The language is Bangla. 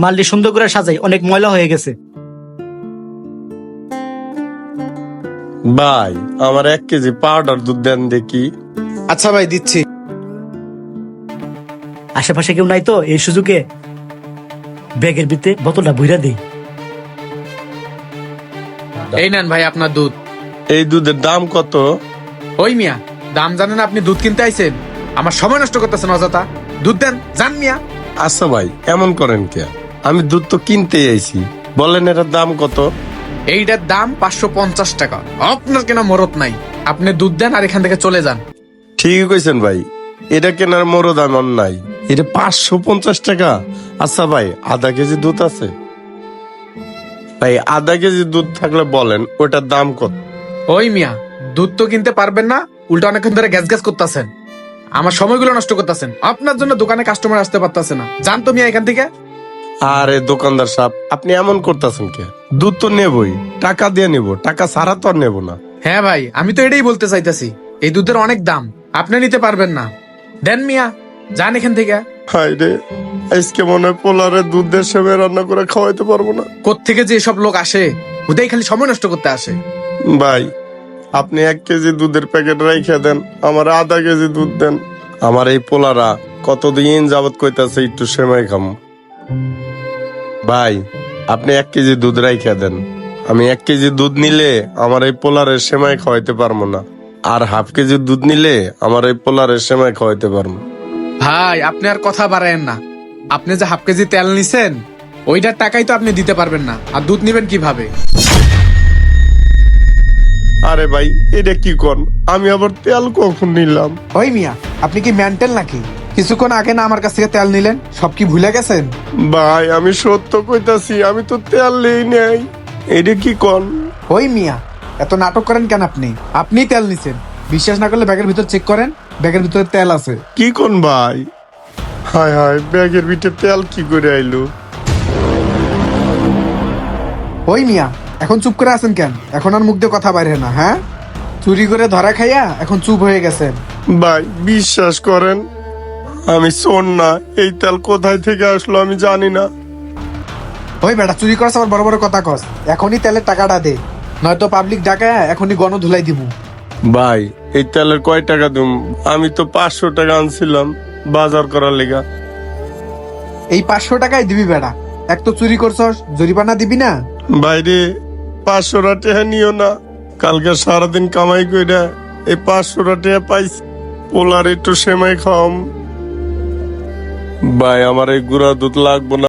মালটি সুন্দর করে সাজাই, অনেক ময়লা হয়ে গেছে। ভাই আমার 1 কেজি পাউডার দুধ দেন দেখি। আচ্ছা ভাই, দিচ্ছি। আশেপাশে কেউ নাই তো এই সুযোগে ব্যাগের ভিতরে বোতলটা ভইরা দিই। এই নেন ভাই আপনার দুধ। এই দুধের দাম কত? ওই মিয়া, দাম জানেন? আপনি দুধ কিনতে আইছেন, আমার সময় নষ্ট করতেছেন অযথা। দুধ দেন, জান মিয়া। আচ্ছা ভাই, এমন করেন কে? আমি দুধ তো কিনতেই আইছি, বলেন এটার দাম কত? এইটার দাম 550 টাকা। আপনার কেনা মরত নাই, আপনি দুধ দেন আর এখান থেকে চলে যান। ঠিকই কইছেন ভাই, এটা কেনার মোরো দাম আর নাই। এটা 550 টাকা। আচ্ছা ভাই, আধা কেজি দুধ আছে? ভাই আধা কেজি দুধ থাকলে বলেন ওটার দাম কত? ওই মিয়া, দুধ তো কিনতে পারবেন না, উল্টা অনেকক্ষণ ধরে গ্যাস গ্যাস করতেছেন, আমার সময়গুলো নষ্ট করতেছেন। আপনার জন্য দোকানে কাস্টমার আসতে পারতেছে না, জান তো মিয়া এখান থেকে। আরে দোকানদার সাহেব, আপনি এমন করতেছেন কে? দুধ তো নেবই, টাকা দিয়ে নেব, টাকা ছাড়া তো আর নেবো না। হ্যাঁ ভাই, আমি তো এটাই বলতে চাইতেছি, এই দুধের অনেক দাম, আপনি নিতে পারবেন না। দেন মিয়া, যান এখান থেকে। হাই রে, আজকে মনে হয় পোলারে দুধ দিয়ে সেমে রান্না করে খাওয়াইতে পারবো না। কোত্থেকে যে সব লোক আসে, ওটাই খালি সময় নষ্ট করতে আসে। ভাই আপনি 1 কেজি দুধের প্যাকেট রাইখে দেন, আমার আধা কেজি দুধ দেন। আমার এই পোলারা কতদিন যাবত কইতাছে একটু সেমাই খাম। ভাই আপনি 1 কেজি দুধ রাইখে দেন, আমি 1 কেজি দুধ নিলে আমার এই পোলারের সেমাই খাওয়াইতে পারবো না, আর হাফ কেজি দুধ নিলে আমার এই পোলারের সেমাই খাওয়াইতে পারবো। ভাই আপনি আর কথা বাড়ায়েন না, আপনি যে হাফ কেজি তেল নিছেন ওইটার টাকাই তো আপনি দিতে পারবেন না, আর দুধ নিবেন কিভাবে? আরে ভাই এটা কি কোন? আমি আবার তেল কখন নিলাম? ওই মিয়া, আপনি কি মেন্টাল নাকি? কিছুক্ষণ আগে না আমার কাছ থেকে তেল নিলেন, সব কি ভুলে গেছেন? ভাই আমি সত্য কইতাছি, আমি তো তেল নেই নাই। এটা কি কোন? ওই মিয়া, এত নাটক করেন কেন? আপনি আপনি তেল নিছেন, বিশ্বাস না করলে ব্যাগের ভিতর চেক করেন, ব্যাগের ভিতরে তেল আছে। কি কোন ভাই? হায় হায়, ব্যাগের ভিতরে তেল কি করে আইলো? ওই মিয়া, এখন চুপ করে আছেন কেন? এখন আর মুখ দিয়ে কথা বাইরে না, হ্যাঁ? চুরি করে ধরা খাইয়া এখন চুপ হয়ে গেছেন। ভাই বিশ্বাস করেন, আমি শোন না, এই তেল কোথায় থেকে আসলো আমি জানি না। ওই বেটা, চুরি করছ আবার বড় বড় কথা কস, এখনই তেলের টাকাটা দে, নয়তো পাবলিক ডাকায় এখনই গণ ধুলাই দিব। ভাই এই তেলের কয় টাকা দিম? আমি তো 500 টাকা আনছিলাম বাজার করার লেগা। এই 500 টাকাই দিবি বেটা, এক তো চুরি করছস, জরিমানা দিবি না? বাইরে 500 টাকা নিও না, কালকে সারাদিন কামাই কইরা এই 500 টাকা পাইছি, পোলার একটু সেমাই খাওয়াম। ভাই আমার এই গুঁড়া দুধ লাগবো না।